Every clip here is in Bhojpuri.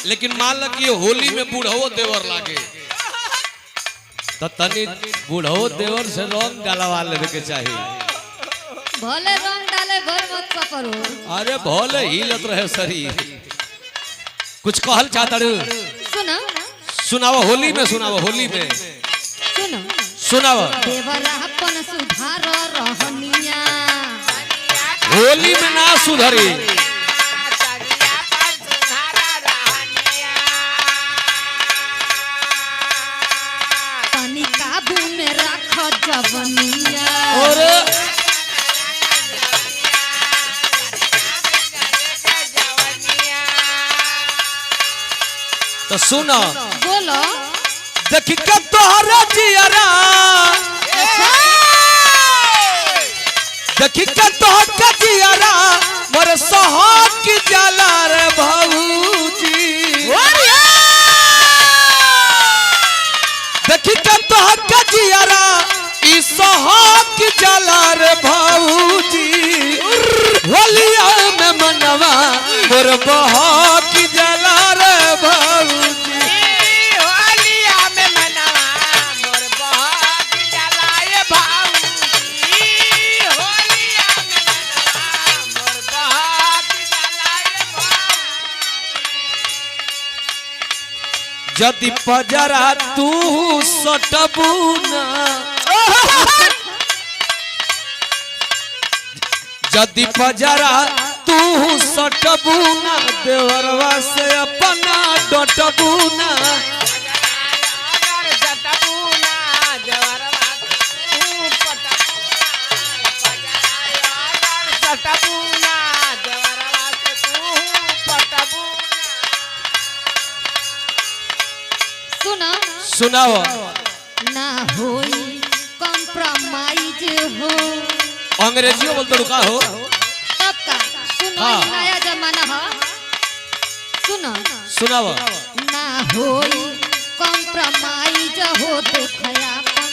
लेकिन मान ल कि होली में बूढ़ो देवर लागे तो तनी बूढ़ो देवर से रंग डालवा लेवे के चाहिए। भले रंग डाले घर मत पकड़ो। अरे भले हिलत रहे शरीर। कुछ कहल चाहता रू? सुना सुनाओ होली में, सुनाओ होली में, सुनो सुनाओ। देवरापन सुधार रहनिया होली में ना सुधरी। तनी काबू में रख जवनिया। अरे तो सुनो बोलो देखी के तोहरा जियरा, देखी के तोहरा जियरा मोर सोहाग की जाला रे भौजी। देखी के तोहरा जियरा ई सोहाग की जाला रे भौजी। होलिया में मनवा मोर बहाग की जाला रे भौजी। यदि पजरा तू सटबूना, यदि पजरा तू सटबूना देवरवा से अपना डटबूना। सुनाओ ना होई कॉम्प्रोमाइज हो। अंग्रेजी में बोलते रुका हो तब का सुनो हाँ। नया जमाना है। सुनो सुनाओ। ना होई कॉम्प्रोमाइज हो देखयापन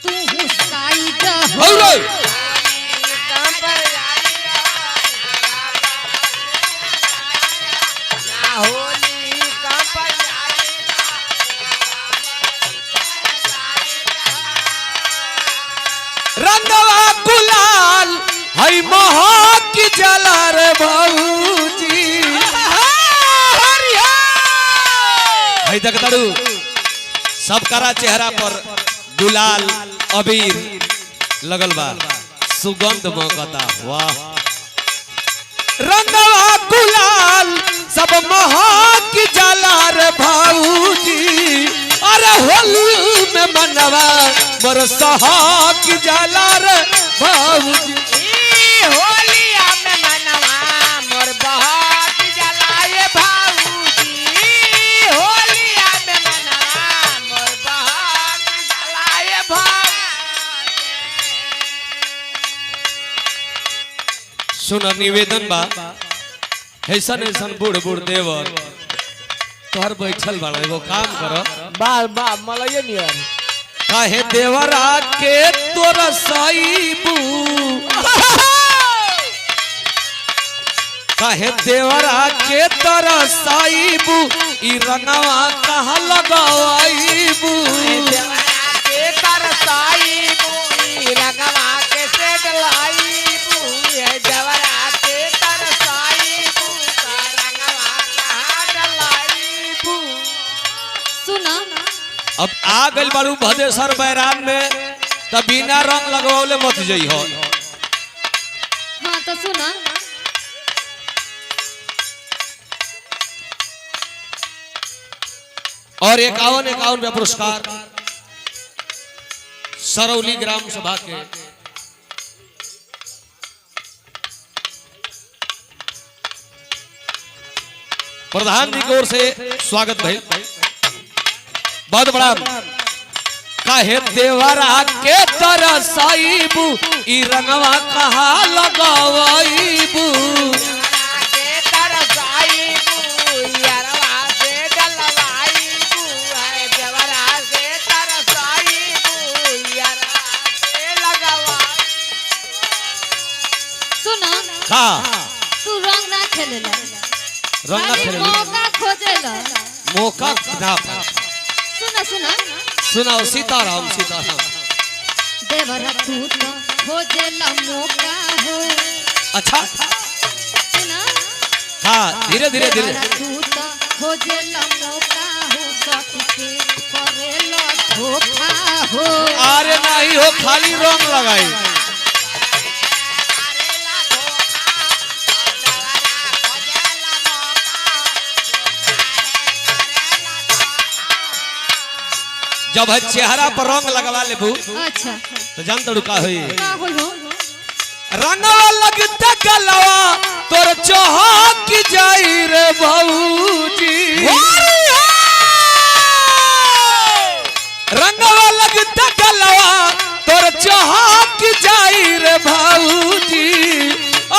तू हुस्काइज हो। रंगवा गुलाल हई महक की जला रे भौजी। हई देख तारू सब करा चेहरा पर गुलाल अबीर लगल बा, सुगंध महकता। वाह रंगवा गुलाल सब महक की जला रे भौजी। अरे होली में मनवा मोर सोहाग जाला रे भौजी। होलिया में मनवा मोर बहाग जलाए भौजी। होलिया में मनवा मोर बहाग जलाए भौजी। सुन निवेदन बा, ऐसा ऐसा बूढ़ बूढ़ देवर तोहर बैठल बा, एगो काम करो। बाल बा मलये नियर काहे देवरा के तोरा साईबू, काहे देवरा के तोरा साईबू ई रंगवा कहाँ लगावाईबू। के तरसाईबू रंगवा के से डलाईबू। ये जवरा के तरसाईबू रंगवा कहाँ डलाईबू। सुनो अब आ गइल बारू भदेसर बैरान में तब बिना रंग लगवाले मत जई हो। हाँ तो सुनो और 51 में पुरस्कार सरौली ग्राम सभा के प्रधान जी की ओर से स्वागत भाई, बहुत बड़ा। काहे देवरा के तरह साईबू ई रंगवा कहाँ लगावाईबू। सुनो हाँ तू रंग ना खेले रंग ना खेले मौका खोजे कैला मौका ना सुना सुना सुनाओ सीताराम सीताराम। देवरा तू तो खोजेला मौका हो। अच्छा सुना हाँ धीरे धीरे धीरे। देवरा तू तो खोजेला मौका हो, सखी के करेला धोखा हो। अरे नहीं हो खाली रंग लगाई। जब है चेहरा पर रंग लगवा ले बू अच्छा तो जान तड़ू का होई। का होई हो रंगवा लगता गलवा तोर चौहाक जाई रे भौजी। रंगवा लगता गलवा तोर चौहाक जाई रे भौजी।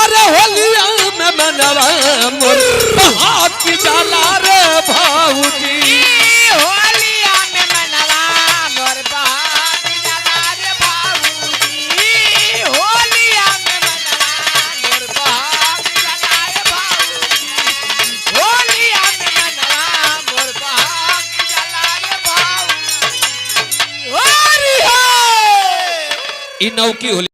अरे होलिया में मनवा मोर बहाक जाला रे भौजी। ई नौकी होली।